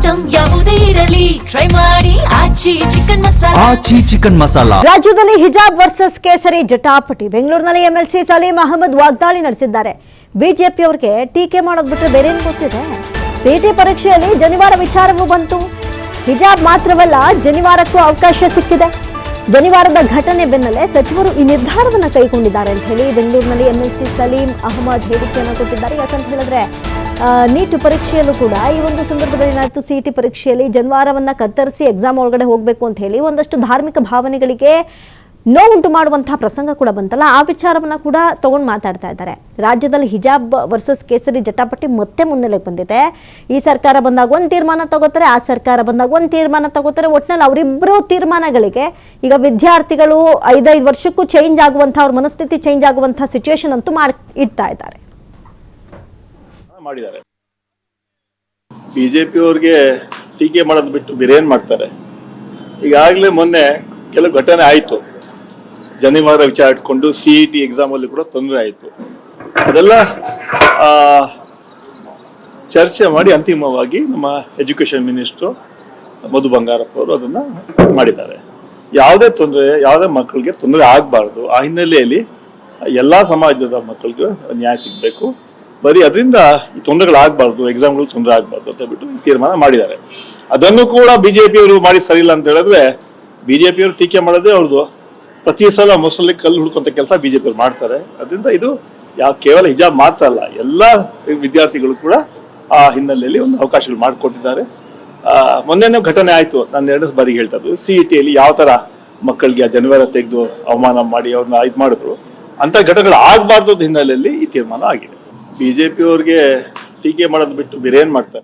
Item ಯಾವುದೇ ಇರಲಿ try ಮಾಡಿ ಆಚಿ ಚಿಕನ್ ಮಸಾಲಾ. ರಾಜ್ಯದಲ್ಲಿ ಹಿಜಾಬ್ ವರ್ಸಸ್ ಕೇಸರಿ ಜಟಾಪಟಿ. ಬೆಂಗಳೂರಿನಲ್ಲಿ ಎಂಎಲ್ಸಿ ಸಲೀಂ ಅಹಮದ್ ವಾಗ್ದಾಳಿ ನಡೆಸಿದ್ದಾರೆ. ಬಿಜೆಪಿಯವರಿಗೆ ಟೀಕೆ ಮಾಡೋದು ಬಿಟ್ಟರೆ ಬೇರೇನು ಗೊತ್ತಿದೆ? ಸಿಟಿ ಪರೀಕ್ಷೆಯಲ್ಲಿ ಜನಿವಾರ ವಿಚಾರವೂ ಬಂತು. ಹಿಜಾಬ್ ಮಾತ್ರವಲ್ಲ, ಜನಿವಾರಕ್ಕೂ ಅವಕಾಶ ಸಿಕ್ಕಿದೆ. ಜನಿವಾರದ ಘಟನೆ ಬೆನ್ನಲ್ಲೇ ಸಚಿವರು ಈ ನಿರ್ಧಾರವನ್ನು ಕೈಗೊಂಡಿದ್ದಾರೆ ಅಂತ ಹೇಳಿ ಬೆಂಗಳೂರಿನಲ್ಲಿ ಎಂಎಲ್ಸಿ ಸಲೀಂ ಅಹಮದ್ ಹೇಳಿಕೆಯನ್ನು ಕೊಟ್ಟಿದ್ದಾರೆ. ಯಾಕಂತ ಹೇಳಿದ್ರೆ ನೀಟ್ ಪರೀಕ್ಷೆಯಲ್ಲೂ ಕೂಡ ಈ ಒಂದು ಸಂದರ್ಭದಲ್ಲಿ ಏನಾಯಿತು, ಸಿಇಟಿ ಪರೀಕ್ಷೆಯಲ್ಲಿ ಜನಿವಾರವನ್ನು ಕತ್ತರಿಸಿ ಎಕ್ಸಾಮ್ ಒಳಗಡೆ ಹೋಗಬೇಕು ಅಂತ ಹೇಳಿ ಒಂದಷ್ಟು ಧಾರ್ಮಿಕ ಭಾವನೆಗಳಿಗೆ ನೋವುಂಟು ಮಾಡುವಂತಹ ಪ್ರಸಂಗ ಕೂಡ ಬಂತಲ್ಲ, ಆ ವಿಚಾರವನ್ನು ಕೂಡ ತಗೊಂಡು ಮಾತಾಡ್ತಾ ಇದ್ದಾರೆ. ರಾಜ್ಯದಲ್ಲಿ ಹಿಜಾಬ್ ವರ್ಸಸ್ ಕೇಸರಿ ಜಟಾಪಟಿ ಮತ್ತೆ ಮುನ್ನೆಲೆಗೆ ಬಂದಿದೆ. ಈ ಸರ್ಕಾರ ಬಂದಾಗ ಒಂದು ತೀರ್ಮಾನ ತಗೋತಾರೆ, ಆ ಸರ್ಕಾರ ಬಂದಾಗ ಒಂದು ತೀರ್ಮಾನ ತಗೋತಾರೆ. ಒಟ್ಟಿನಲ್ಲಿ ಅವರಿಬ್ಬರು ತೀರ್ಮಾನಗಳಿಗೆ ಈಗ ವಿದ್ಯಾರ್ಥಿಗಳು 5 ವರ್ಷಕ್ಕೂ ಚೇಂಜ್ ಆಗುವಂಥ, ಅವ್ರ ಮನಸ್ಥಿತಿ ಚೇಂಜ್ ಆಗುವಂಥ ಸಿಚುವೇಶನ್ ಅಂತೂ ಇಡ್ತಾ ಇದ್ದಾರೆ. ಮಾಡಿದ್ದಾರೆ. ಬಿಜೆಪಿ ಅವ್ರಿಗೆ ಟೀಕೆ ಮಾಡೋದು ಬಿಟ್ಟು ಬೇರೆ ಏನ್ ಮಾಡ್ತಾರೆ? ಈಗಾಗಲೇ ಮೊನ್ನೆ ಕೆಲವು ಘಟನೆ ಆಯಿತು. ಜನಿವಾರ ವಿಚಾರ ಇಟ್ಕೊಂಡು ಸಿಇಟಿ ಎಕ್ಸಾಮ್ ಅಲ್ಲಿ ಕೂಡ ತೊಂದರೆ ಆಯಿತು. ಅದೆಲ್ಲ ಚರ್ಚೆ ಮಾಡಿ ಅಂತಿಮವಾಗಿ ನಮ್ಮ ಎಜುಕೇಶನ್ ಮಿನಿಸ್ಟ್ರು ಮಧು ಬಂಗಾರಪ್ಪ ಅವರು ಅದನ್ನ ಮಾಡಿದ್ದಾರೆ. ಯಾವುದೇ ಮಕ್ಕಳಿಗೆ ತೊಂದರೆ ಆಗಬಾರ್ದು. ಆ ಹಿನ್ನೆಲೆಯಲ್ಲಿ ಎಲ್ಲಾ ಸಮಾಜದ ಮಕ್ಕಳಿಗೆ ನ್ಯಾಯ ಸಿಗಬೇಕು. ಬರೀ ಅದರಿಂದ ಈ ತೊಂದರೆಗಳಾಗಬಾರ್ದು, ಎಕ್ಸಾಮ್ಗಳು ತೊಂದರೆ ಆಗಬಾರ್ದು ಅಂತ ಬಿಟ್ಟು ಈ ತೀರ್ಮಾನ ಮಾಡಿದ್ದಾರೆ. ಅದನ್ನು ಕೂಡ ಬಿಜೆಪಿಯವರು ಮಾಡಿ ಸರಿಯಿಲ್ಲ ಅಂತ ಹೇಳಿದ್ರೆ, ಬಿಜೆಪಿಯವರು ಟೀಕೆ ಮಾಡೋದೇ ಅವ್ರದ್ದು. ಪ್ರತಿ ಸಲ ಮೊಸರಲ್ಲಿ ಕಲ್ಲು ಹುಡುಕುವಂತ ಕೆಲಸ ಬಿಜೆಪಿಯವರು ಮಾಡ್ತಾರೆ. ಅದರಿಂದ ಇದು ಕೇವಲ ಹಿಜಾಬ್ ಮಾತ್ರ ಅಲ್ಲ, ಎಲ್ಲ ವಿದ್ಯಾರ್ಥಿಗಳು ಕೂಡ ಆ ಹಿನ್ನೆಲೆಯಲ್ಲಿ ಒಂದು ಅವಕಾಶಗಳು ಮಾಡಿಕೊಟ್ಟಿದ್ದಾರೆ. ಮೊನ್ನೆ ಘಟನೆ ಆಯ್ತು, ನಾನು 2 ಬಾರಿಗೆ ಹೇಳ್ತಾ ಇದ್ದು, ಸಿಇಟಿಯಲ್ಲಿ ಯಾವ ತರ ಮಕ್ಕಳಿಗೆ ಆ ಜನಿವಾರ ತೆಗೆದು ಅವಮಾನ ಮಾಡಿ ಅವ್ರನ್ನ ಇದು ಮಾಡಿದ್ರು, ಅಂತ ಘಟನೆಗಳು ಆಗಬಾರ್ದು ಹಿನ್ನೆಲೆಯಲ್ಲಿ ಈ ತೀರ್ಮಾನ ಆಗಿದೆ. ಬಿಜೆಪಿಯವ್ರಿಗೆ ಟೀಕೆ ಮಾಡೋದು ಬಿಟ್ಟು ಬೇರೆ ಏನ್ ಮಾಡ್ತಾರೆ?